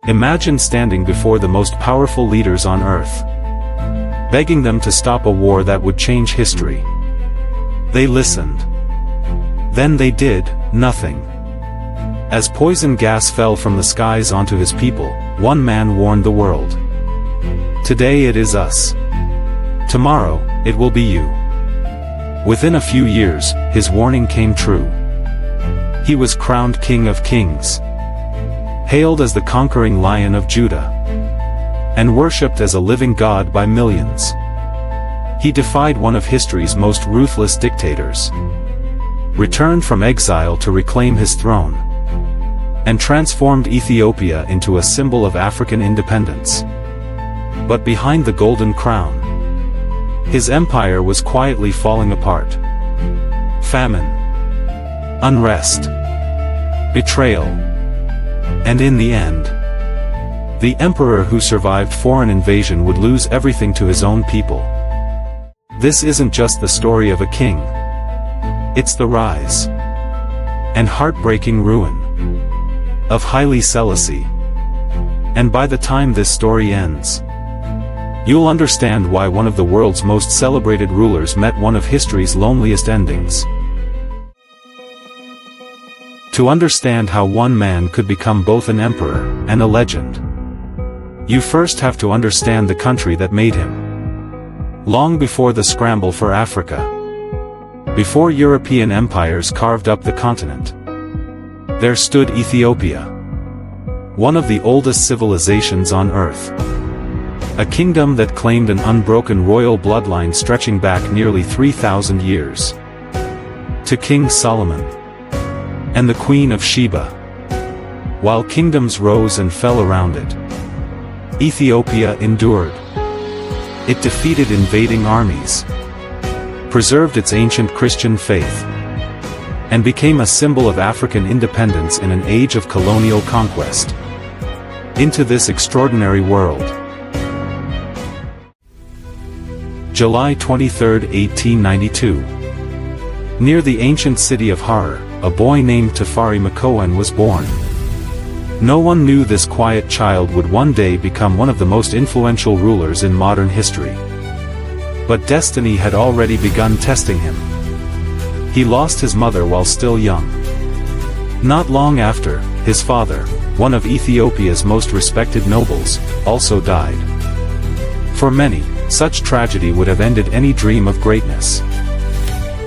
Imagine standing before the most powerful leaders on earth, begging them to stop a war that would change history. They listened. Then they did nothing. As poison gas fell from the skies onto his people, one man warned the world. Today it is us. Tomorrow, it will be you. Within a few years, his warning came true. He was crowned King of Kings, hailed as the conquering Lion of Judah, and worshipped as a living God by millions. He defied one of history's most ruthless dictators, returned from exile to reclaim his throne, and transformed Ethiopia into a symbol of African independence. But behind the golden crown, his empire was quietly falling apart. Famine, unrest, betrayal, and in the end, the emperor who survived foreign invasion would lose everything to his own people. This isn't just the story of a king. It's the rise and heartbreaking ruin of Haile Selassie. And by the time this story ends, you'll understand why one of the world's most celebrated rulers met one of history's loneliest endings. To understand how one man could become both an emperor and a legend, you first have to understand the country that made him. Long before the scramble for Africa, before European empires carved up the continent, there stood Ethiopia, one of the oldest civilizations on earth. A kingdom that claimed an unbroken royal bloodline stretching back nearly 3,000 years to King Solomon and the Queen of Sheba. While kingdoms rose and fell around it, Ethiopia endured. It defeated invading armies, preserved its ancient Christian faith, and became a symbol of African independence in an age of colonial conquest. Into this extraordinary world. July 23, 1892. Near the ancient city of Harar, a boy named Tafari Makonnen was born. No one knew this quiet child would one day become one of the most influential rulers in modern history. But destiny had already begun testing him. He lost his mother while still young. Not long after, his father, one of Ethiopia's most respected nobles, also died. For many, such tragedy would have ended any dream of greatness.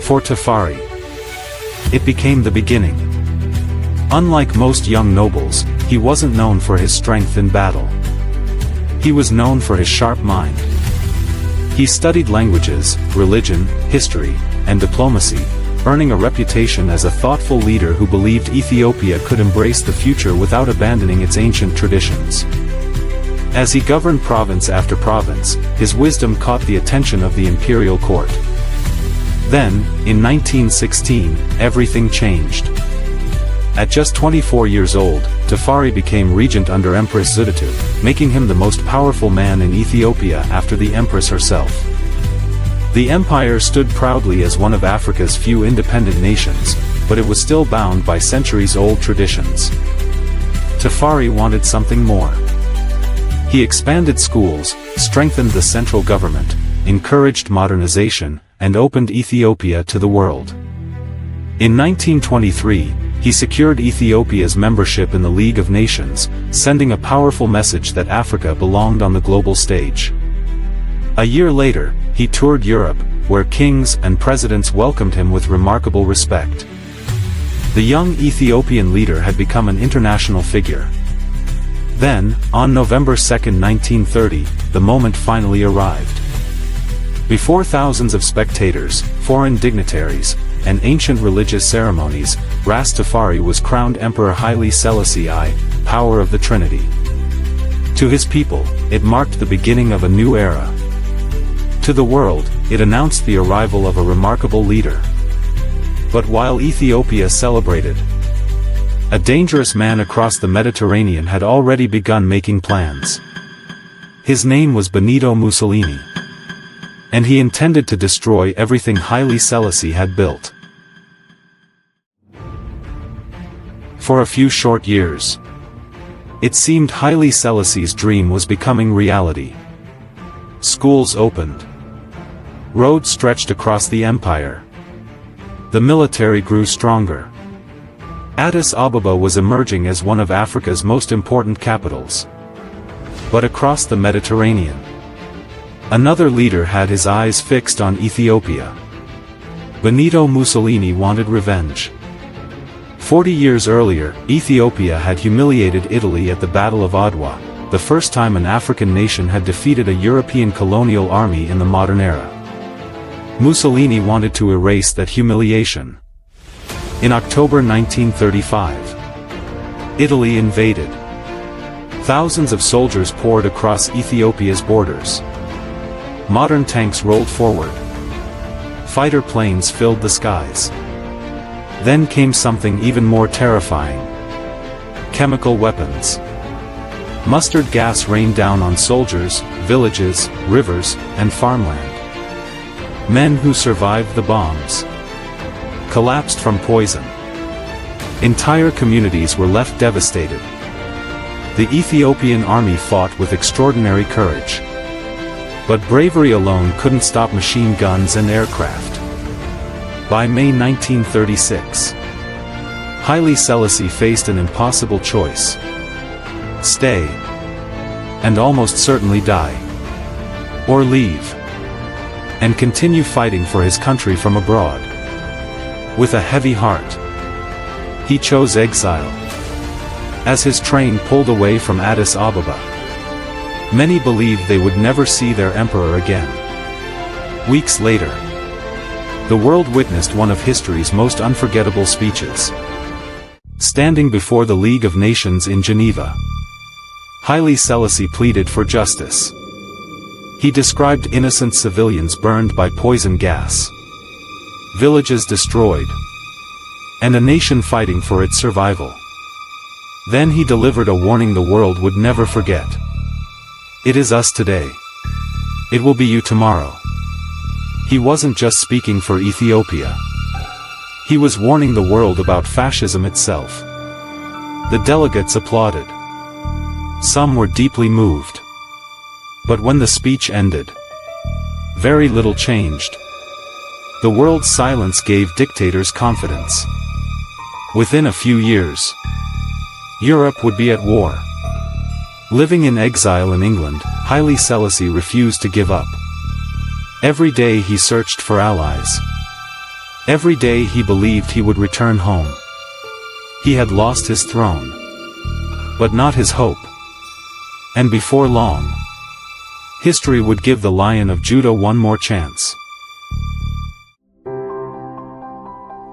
For Tafari, it became the beginning. Unlike most young nobles, he wasn't known for his strength in battle. He was known for his sharp mind. He studied languages, religion, history, and diplomacy, earning a reputation as a thoughtful leader who believed Ethiopia could embrace the future without abandoning its ancient traditions. As he governed province after province, his wisdom caught the attention of the imperial court. Then, in 1916, everything changed. At just 24 years old, Tafari became regent under Empress Zewditu, making him the most powerful man in Ethiopia after the empress herself. The empire stood proudly as one of Africa's few independent nations, but it was still bound by centuries-old traditions. Tafari wanted something more. He expanded schools, strengthened the central government, encouraged modernization, and opened Ethiopia to the world. In 1923, he secured Ethiopia's membership in the League of Nations, sending a powerful message that Africa belonged on the global stage. A year later, he toured Europe, where kings and presidents welcomed him with remarkable respect. The young Ethiopian leader had become an international figure. Then, on November 2, 1930, the moment finally arrived. Before thousands of spectators, foreign dignitaries, and ancient religious ceremonies, Rastafari was crowned Emperor Haile Selassie I, Power of the Trinity. To his people, it marked the beginning of a new era. To the world, it announced the arrival of a remarkable leader. But while Ethiopia celebrated, a dangerous man across the Mediterranean had already begun making plans. His name was Benito Mussolini, and he intended to destroy everything Haile Selassie had built. For a few short years, It seemed Haile Selassie's dream was becoming reality. Schools opened. Roads stretched across the empire. The military grew stronger. Addis Ababa was emerging as one of Africa's most important capitals. But across the Mediterranean, another leader had his eyes fixed on Ethiopia. Benito Mussolini wanted revenge. 40 years earlier, Ethiopia had humiliated Italy at the Battle of Adwa, the first time an African nation had defeated a European colonial army in the modern era. Mussolini wanted to erase that humiliation. In October 1935, Italy invaded. Thousands of soldiers poured across Ethiopia's borders. Modern tanks rolled forward. Fighter planes filled the skies. Then came something even more terrifying. Chemical weapons. Mustard gas rained down on soldiers, villages, rivers, and farmland. Men who survived the bombs collapsed from poison. Entire communities were left devastated. The Ethiopian army fought with extraordinary courage. But bravery alone couldn't stop machine guns and aircraft. By May 1936, Haile Selassie faced an impossible choice. Stay, and almost certainly die. Or leave, and continue fighting for his country from abroad. With a heavy heart, he chose exile. As his train pulled away from Addis Ababa, many believed they would never see their emperor again. Weeks later, the world witnessed one of history's most unforgettable speeches. Standing before the League of Nations in Geneva, Haile Selassie pleaded for justice. He described innocent civilians burned by poison gas, villages destroyed, and a nation fighting for its survival. Then he delivered a warning the world would never forget. It is us today. It will be you tomorrow. He wasn't just speaking for Ethiopia. He was warning the world about fascism itself. The delegates applauded. Some were deeply moved. But when the speech ended, very little changed. The world's silence gave dictators confidence. Within a few years, Europe would be at war. Living in exile in England, Haile Selassie refused to give up. Every day he searched for allies. Every day he believed he would return home. He had lost his throne, but not his hope. And before long, history would give the Lion of Judah one more chance.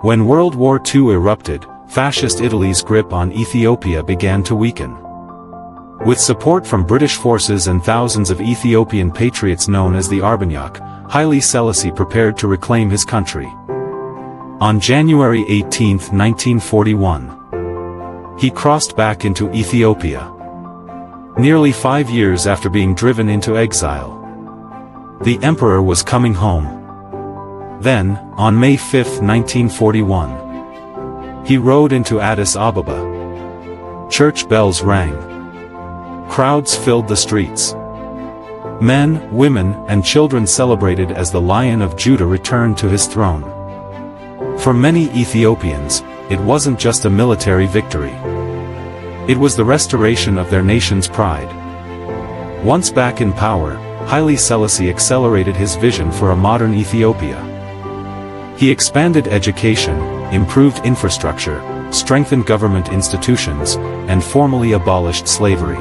When World War II erupted, Fascist Italy's grip on Ethiopia began to weaken. With support from British forces and thousands of Ethiopian patriots known as the Arbanyak, Haile Selassie prepared to reclaim his country. On January 18, 1941, he crossed back into Ethiopia. Nearly 5 years after being driven into exile, the emperor was coming home. Then, on May 5, 1941, he rode into Addis Ababa. Church bells rang. Crowds filled the streets. Men, women, and children celebrated as the Lion of Judah returned to his throne. For many Ethiopians, it wasn't just a military victory. It was the restoration of their nation's pride. Once back in power, Haile Selassie accelerated his vision for a modern Ethiopia. He expanded education, improved infrastructure, strengthened government institutions, and formally abolished slavery.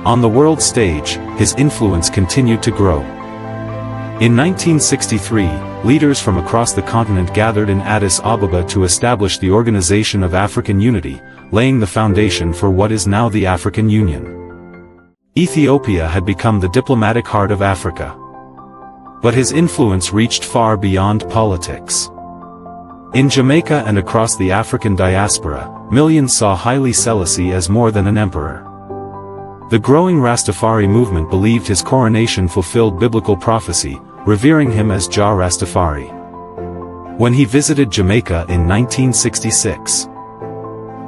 On the world stage, his influence continued to grow. In 1963, leaders from across the continent gathered in Addis Ababa to establish the Organization of African Unity, laying the foundation for what is now the African Union. Ethiopia had become the diplomatic heart of Africa. But his influence reached far beyond politics. In Jamaica and across the African diaspora, millions saw Haile Selassie as more than an emperor. The growing Rastafari movement believed his coronation fulfilled biblical prophecy, revering him as Jah Rastafari. When he visited Jamaica in 1966,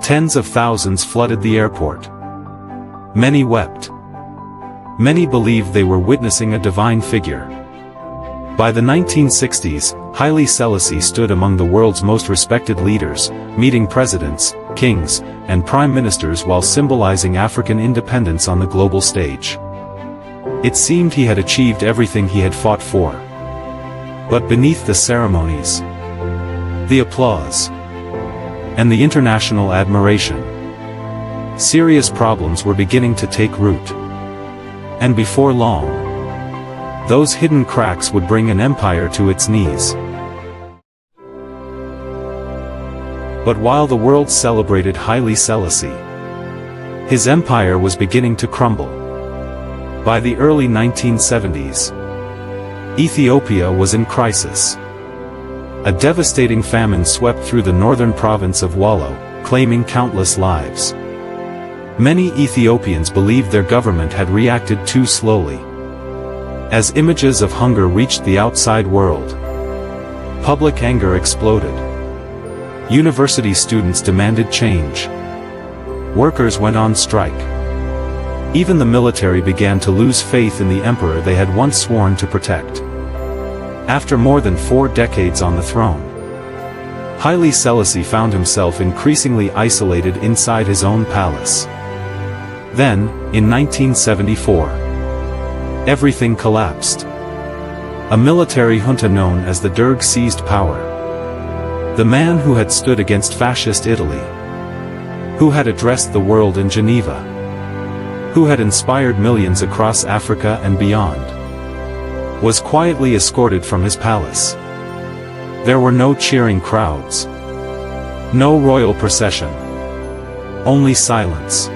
tens of thousands flooded the airport. Many wept. Many believed they were witnessing a divine figure. By the 1960s, Haile Selassie stood among the world's most respected leaders, meeting presidents, kings, and prime ministers while symbolizing African independence on the global stage. It seemed he had achieved everything he had fought for. But beneath the ceremonies, the applause, and the international admiration, serious problems were beginning to take root. And before long, those hidden cracks would bring an empire to its knees. But while the world celebrated Haile Selassie, his empire was beginning to crumble. By the early 1970s, Ethiopia was in crisis. A devastating famine swept through the northern province of Wallo, claiming countless lives. Many Ethiopians believed their government had reacted too slowly. As images of hunger reached the outside world, public anger exploded. University students demanded change. Workers went on strike. Even the military began to lose faith in the emperor they had once sworn to protect. After more than 4 decades on the throne, Haile Selassie found himself increasingly isolated inside his own palace. Then, in 1974, everything collapsed. A military junta known as the Derg seized power. The man who had stood against fascist Italy, who had addressed the world in Geneva, who had inspired millions across Africa and beyond, was quietly escorted from his palace. There were no cheering crowds, no royal procession, only silence.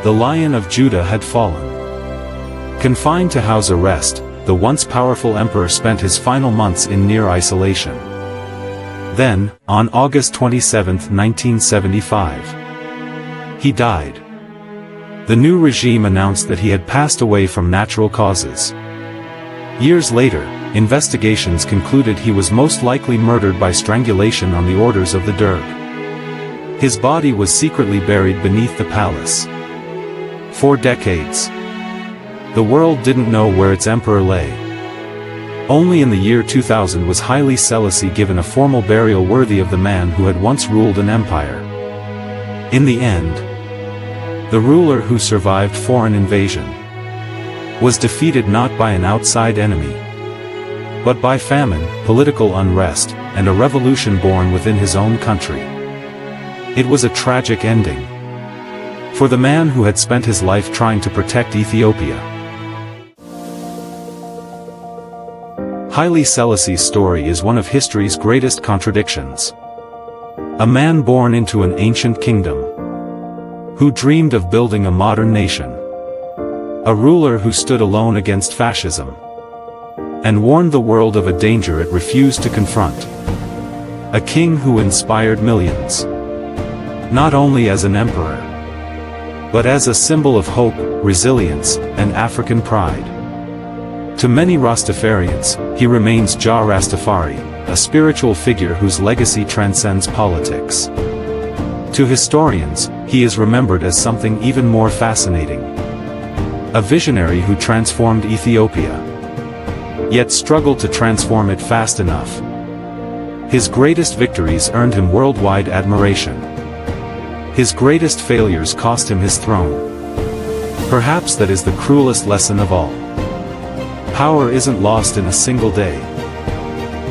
The Lion of Judah had fallen. Confined to house arrest, the once powerful emperor spent his final months in near isolation. Then, on August 27, 1975, he died. The new regime announced that he had passed away from natural causes. Years later, investigations concluded he was most likely murdered by strangulation on the orders of the Derg. His body was secretly buried beneath the palace. For decades, the world didn't know where its emperor lay. Only in the year 2000 was Haile Selassie given a formal burial worthy of the man who had once ruled an empire. In the end, the ruler who survived foreign invasion was defeated not by an outside enemy, but by famine, political unrest, and a revolution born within his own country. It was a tragic ending for the man who had spent his life trying to protect Ethiopia. Haile Selassie's story is one of history's greatest contradictions. A man born into an ancient kingdom, who dreamed of building a modern nation. A ruler who stood alone against fascism, and warned the world of a danger it refused to confront. A king who inspired millions, not only as an emperor, but as a symbol of hope, resilience, and African pride. To many Rastafarians, he remains Jah Rastafari, a spiritual figure whose legacy transcends politics. To historians, he is remembered as something even more fascinating. A visionary who transformed Ethiopia, yet struggled to transform it fast enough. His greatest victories earned him worldwide admiration. His greatest failures cost him his throne. Perhaps that is the cruelest lesson of all. Power isn't lost in a single day.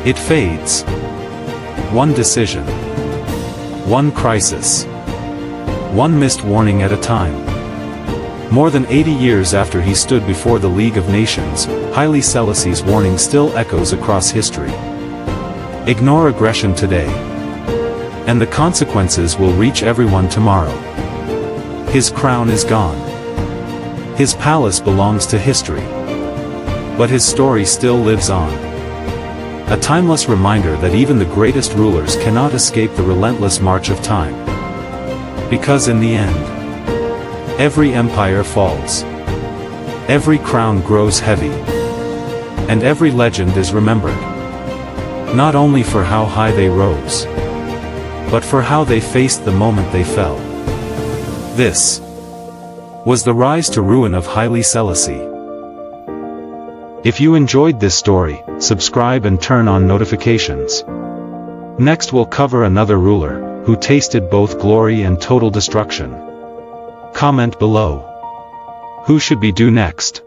It fades. One decision, one crisis, one missed warning at a time. More than 80 years after he stood before the League of Nations, Haile Selassie's warning still echoes across history. Ignore aggression today, and the consequences will reach everyone tomorrow. His crown is gone. His palace belongs to history. But his story still lives on. A timeless reminder that even the greatest rulers cannot escape the relentless march of time. Because in the end, every empire falls. Every crown grows heavy. And every legend is remembered. Not only for how high they rose, but for how they faced the moment they fell. This was the rise to ruin of Haile Selassie. If you enjoyed this story, subscribe and turn on notifications. Next we'll cover another ruler, who tasted both glory and total destruction. Comment below. Who should we do next?